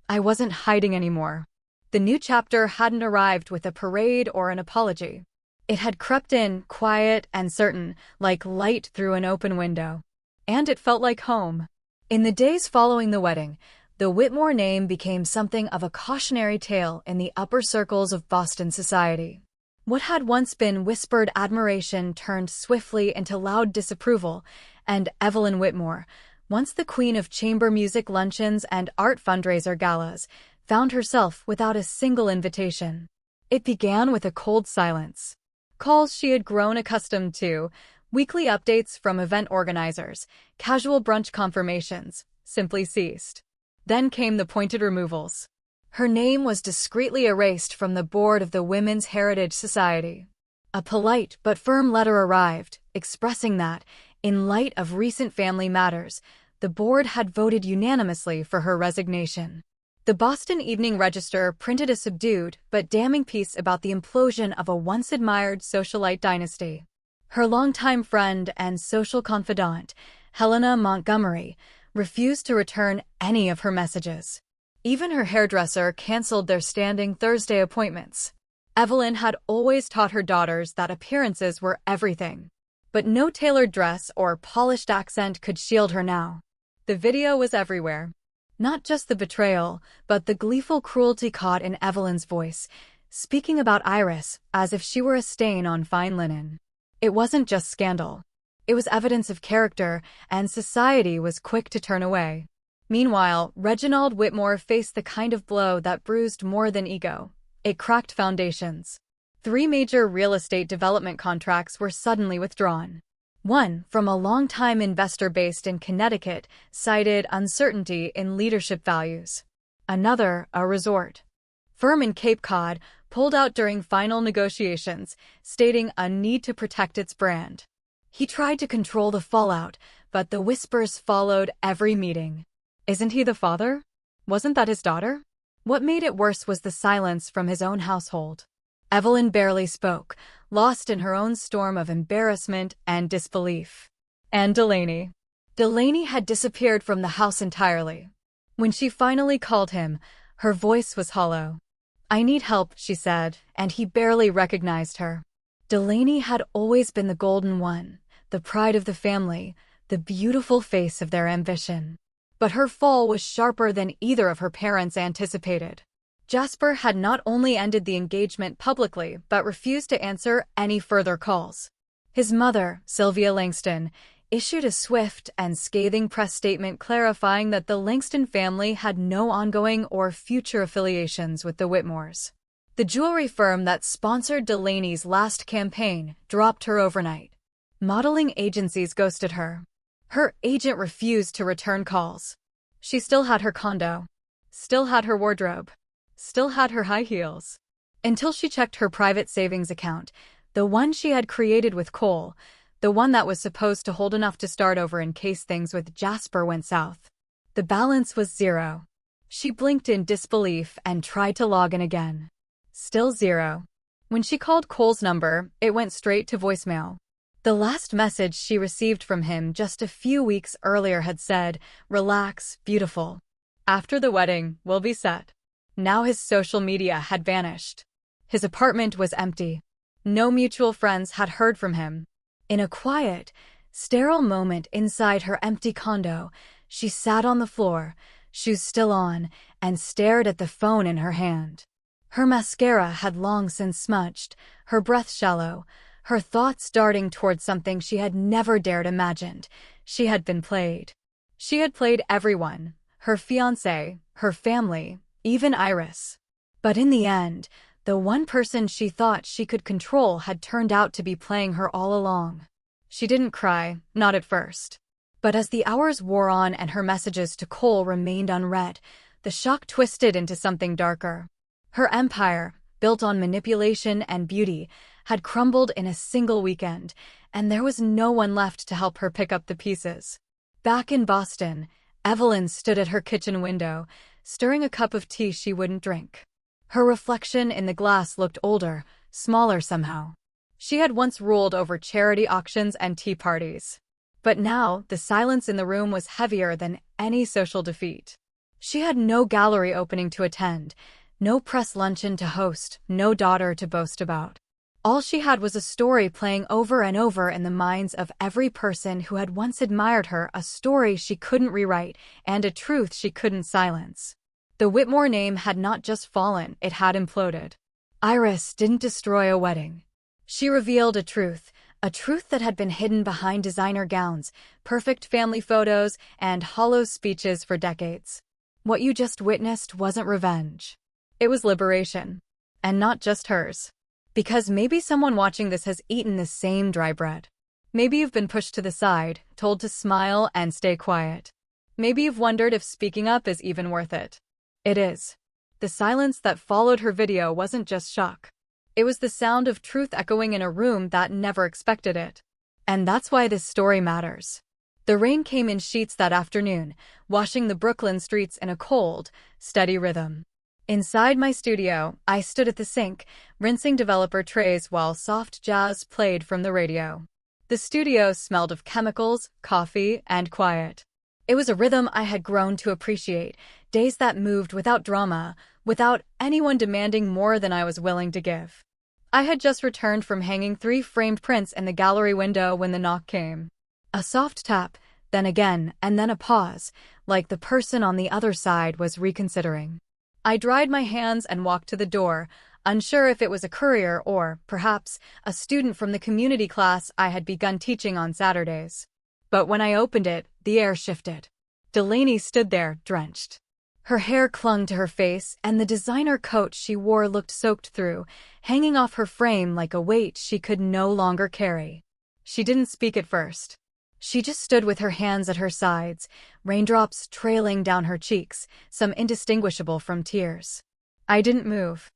I wasn't hiding anymore. The new chapter hadn't arrived with a parade or an apology. It had crept in, quiet and certain, like light through an open window. And it felt like home. In the days following the wedding, the Whitmore name became something of a cautionary tale in the upper circles of Boston society. What had once been whispered admiration turned swiftly into loud disapproval, and Evelyn Whitmore, once the queen of chamber music luncheons and art fundraiser galas, found herself without a single invitation. It began with a cold silence. Calls she had grown accustomed to, weekly updates from event organizers, casual brunch confirmations, simply ceased. Then came the pointed removals. Her name was discreetly erased from the board of the Women's Heritage Society. A polite but firm letter arrived, expressing that, in light of recent family matters, the board had voted unanimously for her resignation. The Boston Evening Register printed a subdued but damning piece about the implosion of a once-admired socialite dynasty. Her longtime friend and social confidant, Helena Montgomery, refused to return any of her messages. Even her hairdresser canceled their standing Thursday appointments. Evelyn had always taught her daughters that appearances were everything. But no tailored dress or polished accent could shield her now. The video was everywhere. Not just the betrayal, but the gleeful cruelty caught in Evelyn's voice, speaking about Iris as if she were a stain on fine linen. It wasn't just scandal. It was evidence of character, and society was quick to turn away. Meanwhile, Reginald Whitmore faced the kind of blow that bruised more than ego. It cracked foundations. 3 major real estate development contracts were suddenly withdrawn. One, from a longtime investor based in Connecticut, cited uncertainty in leadership values. Another, a resort firm in Cape Cod, pulled out during final negotiations, stating a need to protect its brand. He tried to control the fallout, but the whispers followed every meeting. Isn't he the father? Wasn't that his daughter? What made it worse was the silence from his own household. Evelyn barely spoke, lost in her own storm of embarrassment and disbelief. And Delaney. Delaney had disappeared from the house entirely. When she finally called him, her voice was hollow. "I need help," she said, and he barely recognized her. Delaney had always been the golden one, the pride of the family, the beautiful face of their ambition. But her fall was sharper than either of her parents anticipated. Jasper had not only ended the engagement publicly, but refused to answer any further calls. His mother, Sylvia Langston, issued a swift and scathing press statement clarifying that the Langston family had no ongoing or future affiliations with the Whitmores. The jewelry firm that sponsored Delaney's last campaign dropped her overnight. Modeling agencies ghosted her. Her agent refused to return calls. She still had her condo. still had her wardrobe, still had her high heels. Until she checked her private savings account, the one she had created with Cole, the one that was supposed to hold enough to start over in case things with Jasper went south. The balance was 0. She blinked in disbelief and tried to log in again. Still 0. When she called Cole's number, it went straight to voicemail. The last message she received from him just a few weeks earlier had said, "Relax, beautiful. After the wedding, we'll be set." Now his social media had vanished. His apartment was empty. No mutual friends had heard from him. In a quiet, sterile moment inside her empty condo, she sat on the floor, shoes still on, and stared at the phone in her hand. Her mascara had long since smudged, her breath shallow, her thoughts darting toward something she had never dared imagine. She had been played. She had played everyone, her fiancé, her family, even Iris. But in the end, the one person she thought she could control had turned out to be playing her all along. She didn't cry, not at first. But as the hours wore on and her messages to Cole remained unread, the shock twisted into something darker. Her empire, built on manipulation and beauty, had crumbled in a single weekend, and there was no one left to help her pick up the pieces. Back in Boston, Evelyn stood at her kitchen window, stirring a cup of tea she wouldn't drink. Her reflection in the glass looked older, smaller somehow. She had once ruled over charity auctions and tea parties. But now, the silence in the room was heavier than any social defeat. She had no gallery opening to attend, no press luncheon to host, no daughter to boast about. All she had was a story playing over and over in the minds of every person who had once admired her, a story she couldn't rewrite, and a truth she couldn't silence. The Whitmore name had not just fallen, it had imploded. Iris didn't destroy a wedding. She revealed a truth that had been hidden behind designer gowns, perfect family photos, and hollow speeches for decades. What you just witnessed wasn't revenge. It was liberation. And not just hers. Because maybe someone watching this has eaten the same dry bread. Maybe you've been pushed to the side, told to smile and stay quiet. Maybe you've wondered if speaking up is even worth it. It is. The silence that followed her video wasn't just shock. It was the sound of truth echoing in a room that never expected it. And that's why this story matters. The rain came in sheets that afternoon, washing the Brooklyn streets in a cold, steady rhythm. Inside my studio, I stood at the sink, rinsing developer trays while soft jazz played from the radio. The studio smelled of chemicals, coffee, and quiet. It was a rhythm I had grown to appreciate, days that moved without drama, without anyone demanding more than I was willing to give. I had just returned from hanging 3 framed prints in the gallery window when the knock came. A soft tap, then again, and then a pause, like the person on the other side was reconsidering. I dried my hands and walked to the door, unsure if it was a courier or, perhaps, a student from the community class I had begun teaching on Saturdays. But when I opened it, the air shifted. Delaney stood there, drenched. Her hair clung to her face, and the designer coat she wore looked soaked through, hanging off her frame like a weight she could no longer carry. She didn't speak at first. She just stood with her hands at her sides, raindrops trailing down her cheeks, some indistinguishable from tears. I didn't move.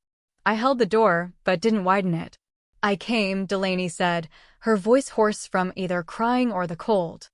I held the door, but didn't widen it. "I came," Delaney said, her voice hoarse from either crying or the cold.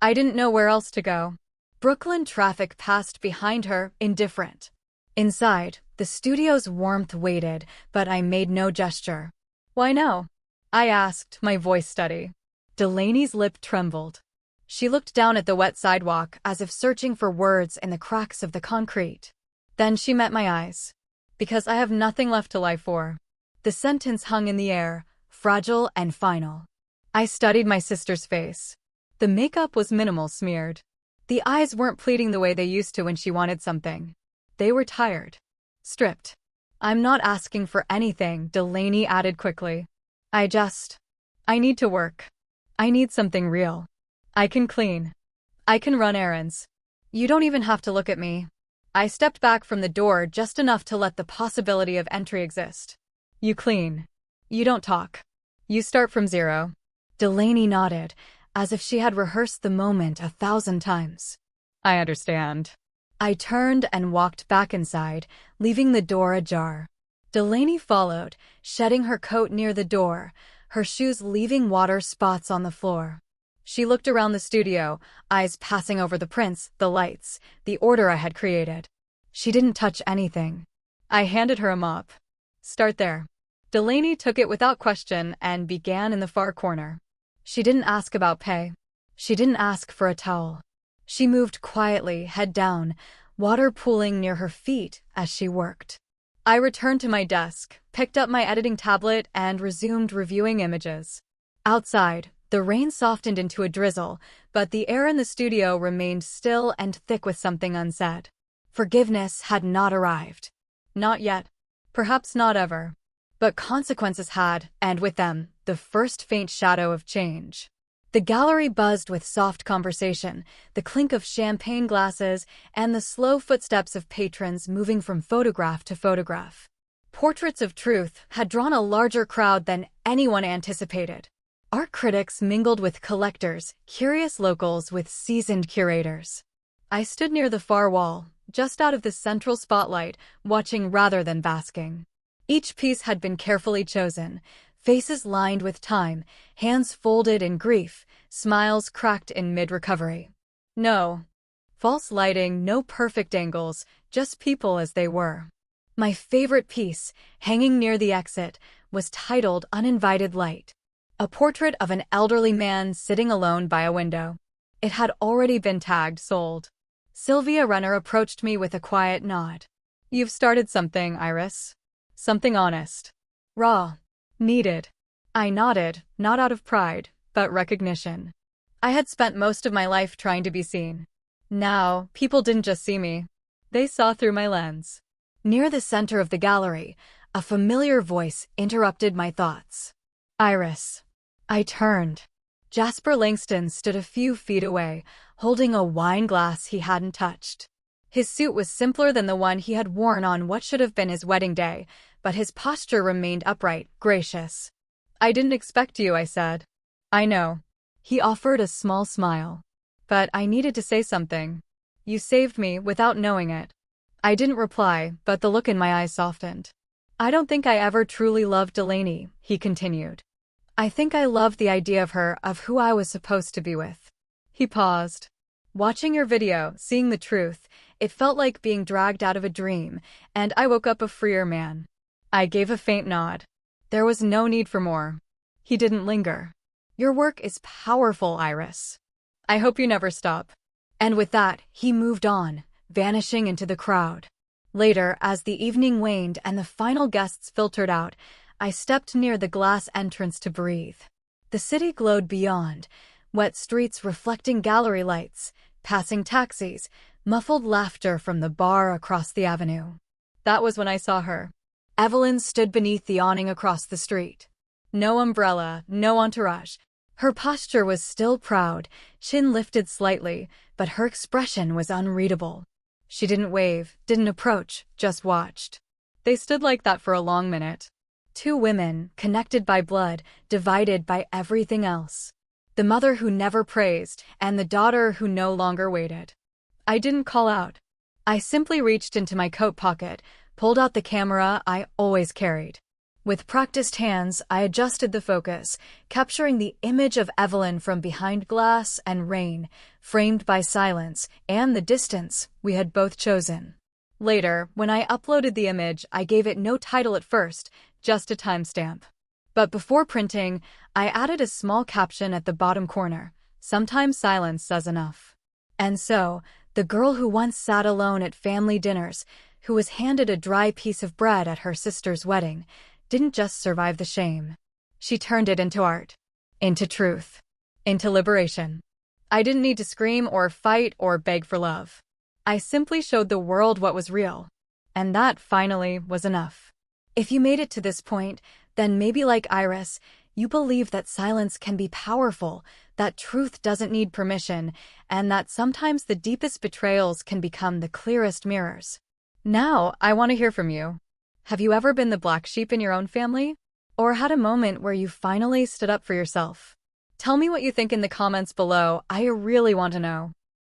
I didn't know where else to go. Brooklyn traffic passed behind her, indifferent. Inside, the studio's warmth waited, but I made no gesture. "Why no?" I asked, my voice steady. Delaney's lip trembled. She looked down at the wet sidewalk as if searching for words in the cracks of the concrete. Then she met my eyes. "Because I have nothing left to lie for." The sentence hung in the air, fragile and final. I studied my sister's face. The makeup was minimal, smeared. The eyes weren't pleading the way they used to when she wanted something. They were tired. Stripped. "I'm not asking for anything," Delaney added quickly. I need to work. I need something real. I can clean. I can run errands. You don't even have to look at me." I stepped back from the door just enough to let the possibility of entry exist. "You clean. You don't talk. You start from 0. Delaney nodded, as if she had rehearsed the moment 1,000 times. "I understand." I turned and walked back inside, leaving the door ajar. Delaney followed, shedding her coat near the door, her shoes leaving water spots on the floor. She looked around the studio, eyes passing over the prints, the lights, the order I had created. She didn't touch anything. I handed her a mop. Start there. Delaney took it without question and began in the far corner. She didn't ask about pay. She didn't ask for a towel. She moved quietly, head down, water pooling near her feet as she worked. I returned to my desk, picked up my editing tablet, and resumed reviewing images. Outside, the rain softened into a drizzle, but the air in the studio remained still and thick with something unsaid. Forgiveness had not arrived. Not yet. Perhaps not ever. But consequences had, and with them, the first faint shadow of change. The gallery buzzed with soft conversation, the clink of champagne glasses, and the slow footsteps of patrons moving from photograph to photograph. Portraits of Truth had drawn a larger crowd than anyone anticipated. Art critics mingled with collectors, curious locals with seasoned curators. I stood near the far wall, just out of the central spotlight, watching rather than basking. Each piece had been carefully chosen, faces lined with time, hands folded in grief, smiles cracked in mid-recovery. No false lighting, no perfect angles, just people as they were. My favorite piece, hanging near the exit, was titled Uninvited Light. A portrait of an elderly man sitting alone by a window. It had already been tagged sold. Sylvia Renner approached me with a quiet nod. You've started something, Iris. Something honest. Raw. Needed. I nodded, not out of pride, but recognition. I had spent most of my life trying to be seen. Now, people didn't just see me. They saw through my lens. Near the center of the gallery, a familiar voice interrupted my thoughts. Iris. I turned. Jasper Langston stood a few feet away, holding a wine glass he hadn't touched. His suit was simpler than the one he had worn on what should have been his wedding day, but his posture remained upright, gracious. I didn't expect you, I said. I know. He offered a small smile. But I needed to say something. You saved me without knowing it. I didn't reply, but the look in my eyes softened. I don't think I ever truly loved Delaney, he continued. I think I loved the idea of her, of who I was supposed to be with. He paused. Watching your video, seeing the truth, it felt like being dragged out of a dream, and I woke up a freer man. I gave a faint nod. There was no need for more. He didn't linger. Your work is powerful, Iris. I hope you never stop. And with that, he moved on, vanishing into the crowd. Later, as the evening waned and the final guests filtered out, I stepped near the glass entrance to breathe. The city glowed beyond, wet streets reflecting gallery lights, passing taxis, muffled laughter from the bar across the avenue. That was when I saw her. Evelyn stood beneath the awning across the street. No umbrella, no entourage. Her posture was still proud, chin lifted slightly, but her expression was unreadable. She didn't wave, didn't approach, just watched. They stood like that for a long minute. Two women, connected by blood, divided by everything else. The mother who never praised, and the daughter who no longer waited. I didn't call out. I simply reached into my coat pocket, pulled out the camera I always carried. With practiced hands, I adjusted the focus, capturing the image of Evelyn from behind glass and rain, framed by silence and the distance we had both chosen. Later, when I uploaded the image, I gave it no title at first, just a timestamp. But before printing, I added a small caption at the bottom corner. Sometimes silence says enough. And so, the girl who once sat alone at family dinners, who was handed a dry piece of bread at her sister's wedding, didn't just survive the shame. She turned it into art, into truth, into liberation. I didn't need to scream or fight or beg for love. I simply showed the world what was real. And that, finally, was enough. If you made it to this point, then maybe like Iris, you believe that silence can be powerful, that truth doesn't need permission, and that sometimes the deepest betrayals can become the clearest mirrors. Now, I want to hear from you. Have you ever been the black sheep in your own family? Or had a moment where you finally stood up for yourself? Tell me what you think in the comments below. I really want to know.